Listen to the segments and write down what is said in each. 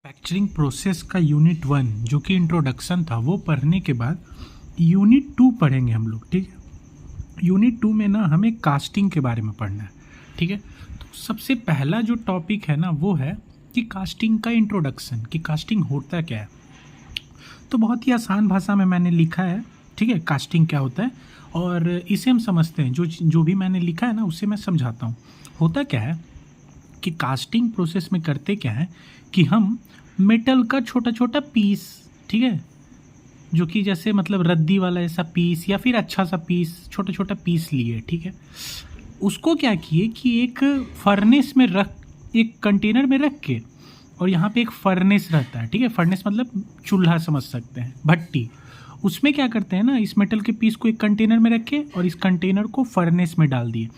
Manufacturing process का unit 1 जो कि इंट्रोडक्शन था वो पढ़ने के बाद यूनिट 2 पढ़ेंगे हम लोग। ठीक है, यूनिट 2 में ना हमें कास्टिंग के बारे में पढ़ना है। ठीक है, तो सबसे पहला जो टॉपिक है ना वो है कि कास्टिंग का इंट्रोडक्शन, कि कास्टिंग होता क्या है। तो बहुत ही आसान भाषा में मैंने लिखा है। ठीक है, कास्टिंग क्या होता है और इसे हम समझते हैं। जो भी मैंने लिखा है ना उसे मैं समझाता हूँ। होता क्या है कि कास्टिंग प्रोसेस में करते क्या है कि हम मेटल का छोटा छोटा पीस, ठीक है, जो कि जैसे मतलब रद्दी वाला ऐसा पीस या फिर अच्छा सा पीस, छोटा छोटा पीस लिए। ठीक है, उसको क्या किए कि एक फर्नेस में रख, एक कंटेनर में रख के, और यहाँ पे एक फर्नेस रहता है। ठीक है, फर्नेस मतलब चूल्हा समझ सकते हैं, भट्टी। उसमें क्या करते हैं ना, इस मेटल के पीस को एक कंटेनर में रखे और इस कंटेनर को फर्नेस में डाल दिए।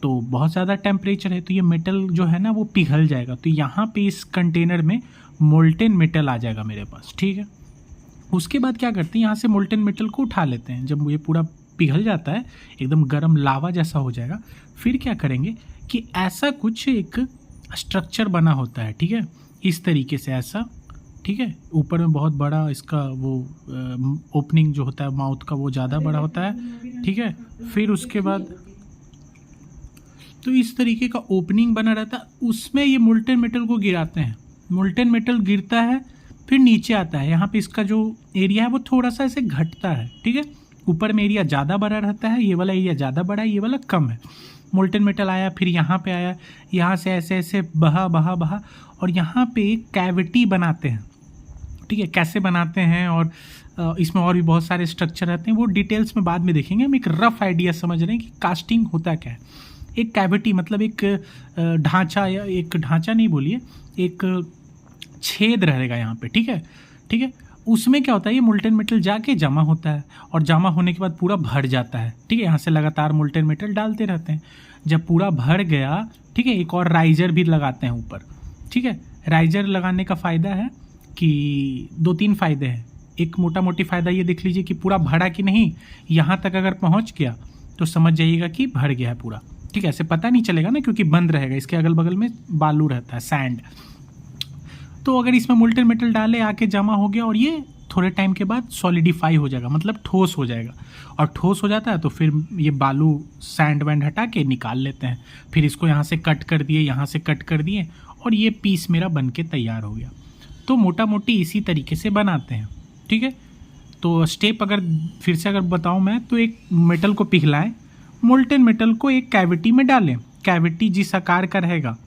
तो बहुत ज़्यादा टेम्परेचर है तो ये मेटल जो है ना वो पिघल जाएगा। तो यहाँ पे इस कंटेनर में मोल्टेन मेटल आ जाएगा मेरे पास। ठीक है, उसके बाद क्या करते हैं, यहाँ से मोल्टेन मेटल को उठा लेते हैं। जब ये पूरा पिघल जाता है, एकदम गर्म लावा जैसा हो जाएगा, फिर क्या करेंगे कि ऐसा कुछ एक स्ट्रक्चर बना होता है। ठीक है, इस तरीके से ऐसा। ठीक है, ऊपर में बहुत बड़ा इसका वो ओपनिंग जो होता है माउथ का वो ज़्यादा बड़ा होता है। ठीक है, फिर उसके बाद तो इस तरीके का ओपनिंग बना रहता है, उसमें ये मोल्टेन मेटल को गिराते हैं। मोल्टेन मेटल गिरता है फिर नीचे आता है। यहाँ पे इसका जो एरिया है वो थोड़ा सा ऐसे घटता है। ठीक है, ऊपर में एरिया ज़्यादा बड़ा रहता है, ये वाला एरिया ज़्यादा बड़ा है, ये वाला कम है। मोल्टेन मेटल आया, फिर यहाँ पे आया, यहाँ से ऐसे ऐसे बहा बहा बहा और यहाँ पे एक कैविटी बनाते हैं। ठीक है, कैसे बनाते हैं और इसमें और भी बहुत सारे स्ट्रक्चर रहते हैं, वो डिटेल्स में बाद में देखेंगे। हम एक रफ आइडिया समझ रहे हैं कि कास्टिंग होता क्या है। एक कैविटी मतलब एक ढांचा, या एक ढांचा नहीं बोलिए, एक छेद रहेगा यहाँ पे। ठीक है, ठीक है, उसमें क्या होता है, ये मोल्टेन मेटल जाके जमा होता है और जमा होने के बाद पूरा भर जाता है। ठीक है, यहाँ से लगातार मोल्टेन मेटल डालते रहते हैं। जब पूरा भर गया, ठीक है, एक और राइजर भी लगाते हैं ऊपर। ठीक है, राइजर लगाने का फ़ायदा है कि 2-3 फ़ायदे हैं। एक मोटा मोटी फ़ायदा ये देख लीजिए कि पूरा भरा कि नहीं, यहाँ तक अगर पहुँच गया तो समझ जाइएगा कि भर गया है पूरा। ठीक है, ऐसे पता नहीं चलेगा ना क्योंकि बंद रहेगा, इसके अगल बगल में बालू रहता है, सैंड। तो अगर इसमें मोल्टेन मेटल डाले, आके जमा हो गया और ये थोड़े टाइम के बाद सॉलिडिफाई हो जाएगा, मतलब ठोस हो जाएगा। और ठोस हो जाता है तो फिर ये बालू सैंड वैंड हटा के निकाल लेते हैं। फिर इसको यहाँ से कट कर दिए, यहाँ से कट कर दिए और ये पीस मेरा बन के तैयार हो गया। तो मोटा मोटी इसी तरीके से बनाते हैं। ठीक है, तो स्टेप अगर फिर से अगर बताऊँ मैं, तो एक मेटल को पिघलाएं, मोल्टेन मेटल को एक कैविटी में डालें। कैविटी जिस आकार का रहेगा,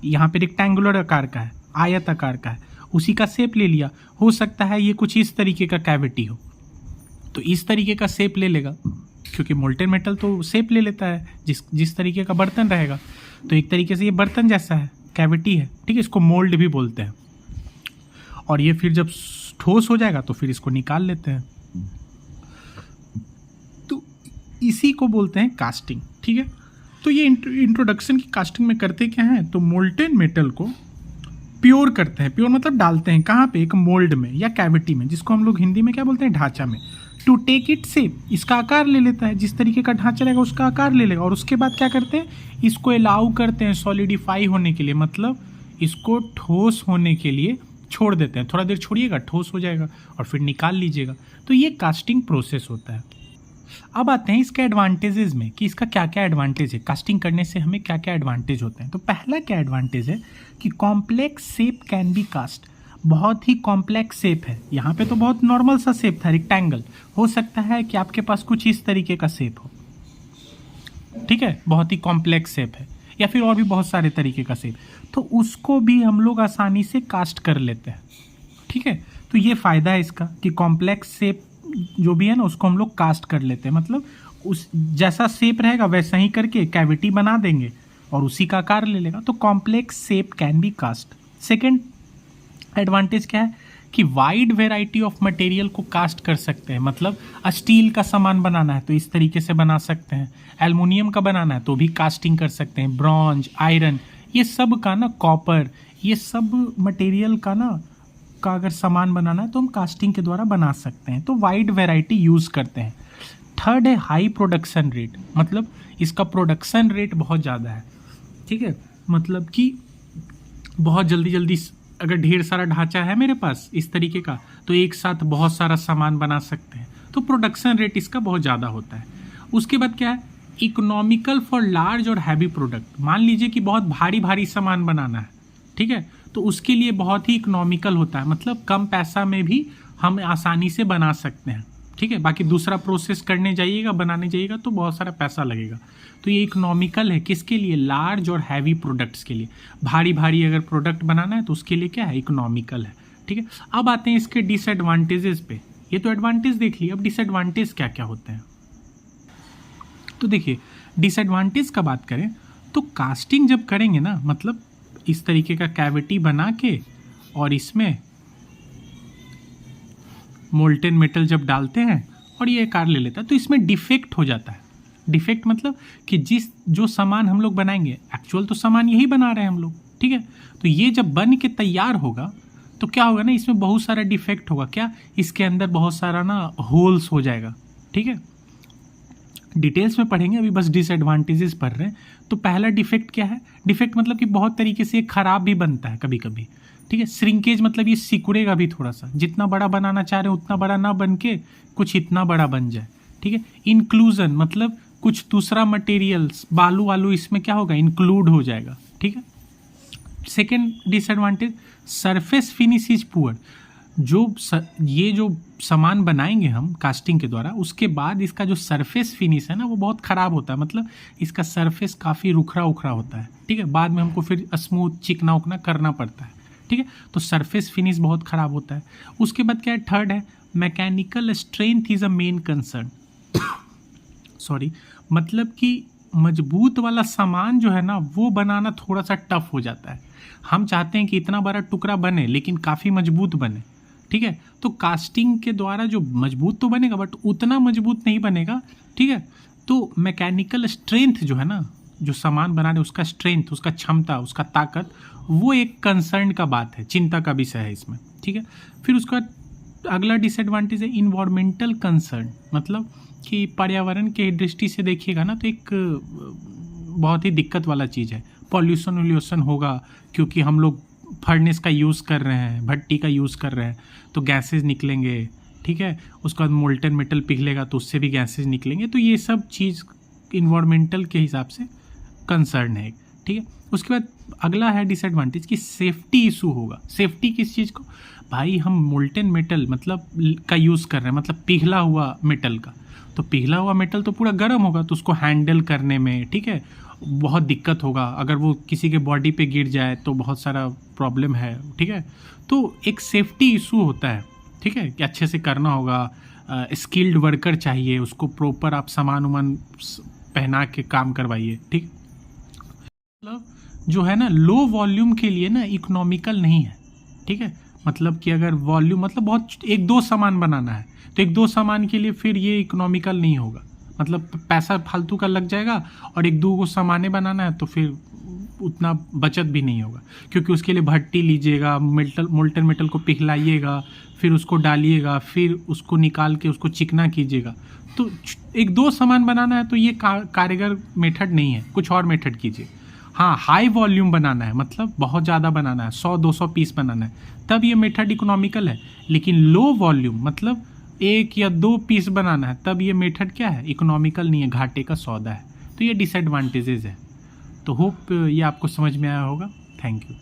यहाँ पे रेक्टेंगुलर आकार का है, आयत आकार का है, उसी का शेप ले लिया। हो सकता है ये कुछ इस तरीके का कैविटी हो, तो इस तरीके का शेप ले लेगा, क्योंकि मोल्टेन मेटल तो शेप ले लेता है जिस तरीके का बर्तन रहेगा। तो एक तरीके से ये बर्तन जैसा है, कैविटी है। ठीक है, इसको मोल्ड भी बोलते हैं। और ये फिर जब ठोस हो जाएगा तो फिर इसको निकाल लेते हैं। तो इसी को बोलते हैं कास्टिंग। ठीक है, तो ये इंट्रोडक्शन की कास्टिंग में करते क्या है, तो मोल्टेन मेटल को प्योर करते हैं। प्योर मतलब डालते हैं कहाँ पे, एक मोल्ड में या कैविटी में, जिसको हम लोग हिंदी में क्या बोलते हैं, ढांचा में। टू टेक इट शेप, इसका आकार ले लेता है, जिस तरीके का ढांचा रहेगा उसका आकार ले लेगा। और उसके बाद क्या करते हैं, इसको अलाउ करते हैं सॉलिडिफाई होने के लिए, मतलब इसको ठोस होने के लिए छोड़ देते हैं। थोड़ा देर छोड़िएगा, ठोस हो जाएगा और फिर निकाल लीजिएगा। तो ये कास्टिंग प्रोसेस होता है। अब आते हैं इसके एडवांटेजेस में कि इसका क्या क्या एडवांटेज है, कास्टिंग करने से हमें क्या क्या एडवांटेज होते हैं। तो पहला क्या एडवांटेज है कि complex shape can be cast. बहुत ही कॉम्प्लेक्स शेप है। यहाँ पे तो बहुत नॉर्मल सा शेप था, रेक्टेंगल। हो सकता है कि आपके पास कुछ इस तरीके का शेप हो। ठीक है, बहुत ही कॉम्प्लेक्स शेप है, या फिर और भी बहुत सारे तरीके का शेप, तो उसको भी हम लोग आसानी से कास्ट कर लेते हैं। ठीक है, तो ये फ़ायदा है इसका कि कॉम्प्लेक्स शेप जो भी है ना उसको हम लोग कास्ट कर लेते हैं। मतलब उस जैसा शेप रहेगा वैसा ही करके कैविटी बना देंगे और उसी का आकार ले लेगा। तो complex shape can be cast. Second advantage क्या है कि वाइड वेराइटी ऑफ मटेरियल को कास्ट कर सकते हैं। मतलब स्टील का सामान बनाना है तो इस तरीके से बना सकते हैं, एल्युमिनियम का बनाना है तो भी कास्टिंग कर सकते हैं, ब्रॉन्ज, आयरन, ये सब का ना, कॉपर, ये सब मटेरियल का ना का अगर सामान बनाना है तो हम कास्टिंग के द्वारा बना सकते हैं। तो वाइड वैरायटी यूज़ करते हैं। थर्ड है हाई प्रोडक्शन रेट, मतलब इसका प्रोडक्शन रेट बहुत ज़्यादा है। ठीक है, मतलब कि बहुत जल्दी जल्दी अगर ढेर सारा ढांचा है मेरे पास इस तरीके का, तो एक साथ बहुत सारा सामान बना सकते हैं, तो प्रोडक्शन रेट इसका बहुत ज़्यादा होता है। उसके बाद क्या है, इकोनॉमिकल फॉर लार्ज और हैवी प्रोडक्ट। मान लीजिए कि बहुत भारी भारी सामान बनाना है, ठीक है, तो उसके लिए बहुत ही इकोनॉमिकल होता है, मतलब कम पैसा में भी हम आसानी से बना सकते हैं, ठीक है। बाकी दूसरा प्रोसेस करने जाइएगा, बनाने जाइएगा तो बहुत सारा पैसा लगेगा। तो ये इकोनॉमिकल है किसके लिए, लार्ज और हैवी प्रोडक्ट्स के लिए। भारी भारी अगर प्रोडक्ट बनाना है तो उसके लिए क्या है, इकोनॉमिकल है, ठीक है। अब आते हैं इसके डिसएडवांटेजेस पे। ये तो एडवांटेज देख लिया, अब डिसएडवांटेज क्या क्या होते हैं। तो देखिए डिसएडवांटेज का बात करें तो कास्टिंग जब करेंगे ना, मतलब इस तरीके का कैविटी बना के और इसमें मोल्टेन मेटल जब डालते हैं और ये आकार ले लेता है, तो इसमें डिफेक्ट हो जाता है। डिफेक्ट मतलब कि जो सामान हम लोग बनाएंगे, एक्चुअल तो सामान यही बना रहे हैं हम लोग, ठीक है, तो ये जब बन के तैयार होगा तो क्या होगा ना, इसमें बहुत सारा डिफेक्ट होगा। क्या, इसके अंदर बहुत सारा ना होल्स हो जाएगा, ठीक है। डिटेल्स में पढ़ेंगे, अभी बस डिसएडवांटेजेस पढ़ रहे हैं। तो पहला डिफेक्ट क्या है, डिफेक्ट मतलब कि बहुत तरीके से खराब भी बनता है कभी कभी, ठीक है। श्रिंकेज मतलब ये सिकुड़ेगा भी थोड़ा सा, जितना बड़ा बनाना चाह रहे हैं उतना बड़ा ना बन के कुछ इतना बड़ा बन जाए, ठीक है। इंक्लूजन मतलब कुछ दूसरा मटेरियल्स, बालू वालू इसमें क्या होगा, इंक्लूड हो जाएगा, ठीक है। Second disadvantage, surface finish is poor. ये जो सामान बनाएंगे हम कास्टिंग के द्वारा, उसके बाद इसका जो सरफेस फिनिश है ना वो बहुत ख़राब होता है, मतलब इसका सरफेस काफ़ी रुखरा उखरा होता है, ठीक है। बाद में हमको फिर स्मूथ चिकना उकना करना पड़ता है, ठीक है। तो सरफेस फिनिश बहुत ख़राब होता है। उसके बाद क्या है, थर्ड है mechanical strength is a main concern. Sorry, मतलब कि मजबूत वाला सामान जो है ना वो बनाना थोड़ा सा टफ हो जाता है। हम चाहते हैं कि इतना बड़ा टुकड़ा बने लेकिन काफ़ी मजबूत बने, ठीक है। तो कास्टिंग के द्वारा जो मजबूत तो बनेगा बट उतना मजबूत नहीं बनेगा, ठीक है। तो मैकेनिकल स्ट्रेंथ जो है ना, जो सामान बनाने उसका स्ट्रेंथ, उसका क्षमता, उसका ताकत, वो एक कंसर्न का बात है, चिंता का विषय है इसमें, ठीक है। फिर उसका अगला डिसएडवांटेज है इन्वायरमेंटल कंसर्न, मतलब कि पर्यावरण के दृष्टि से देखिएगा ना तो एक बहुत ही दिक्कत वाला चीज़ है। पॉल्यूशन होगा क्योंकि हम लोग फर्नेस का यूज़ कर रहे हैं, भट्टी का यूज़ कर रहे हैं, तो गैसेज निकलेंगे, ठीक है। उसके बाद मोल्टेन मेटल पिघलेगा तो उससे भी गैसेज निकलेंगे। तो ये सब चीज़ इन्वायरमेंटल के हिसाब से कंसर्न है, ठीक है। उसके बाद अगला है डिसएडवांटेज कि सेफ्टी इशू होगा। सेफ्टी किस चीज़ को, भाई हम मोल्टेन मेटल मतलब का यूज़ कर रहे हैं, मतलब पिघला हुआ मेटल का, तो पिघला हुआ मेटल तो पूरा गर्म होगा, तो उसको हैंडल करने में, ठीक है, बहुत दिक्कत होगा। अगर वो किसी के बॉडी पे गिर जाए तो बहुत सारा प्रॉब्लम है, ठीक है। तो एक सेफ्टी इशू होता है, ठीक है, कि अच्छे से करना होगा, स्किल्ड वर्कर चाहिए, उसको प्रॉपर आप सामान उमान पहना के काम करवाइए, ठीक। मतलब जो है ना लो वॉल्यूम के लिए ना इकोनॉमिकल नहीं है, ठीक है। मतलब कि अगर वॉल्यूम मतलब बहुत एक दो सामान बनाना है तो एक दो सामान के लिए फिर ये इकोनॉमिकल नहीं होगा, मतलब पैसा फालतू का लग जाएगा। और एक दो को सामाने बनाना है तो फिर उतना बचत भी नहीं होगा, क्योंकि उसके लिए भट्टी लीजिएगा, मोल्टेन मेटल को पिघलाइएगा, फिर उसको डालिएगा, फिर उसको निकाल के उसको चिकना कीजिएगा। तो एक दो सामान बनाना है तो ये कारीगर मेथड नहीं है, कुछ और मेथड कीजिए। हाँ, हाई वॉल्यूम बनाना है, मतलब बहुत ज़्यादा बनाना है, 100-200 पीस बनाना है, तब ये मेथड इकोनॉमिकल है। लेकिन लो वॉल्यूम मतलब 1 या 2 पीस बनाना है, तब ये मेथड क्या है, इकोनॉमिकल नहीं है, घाटे का सौदा है। तो ये डिसएडवांटेजेस है। तो होप ये आपको समझ में आया होगा। Thank you.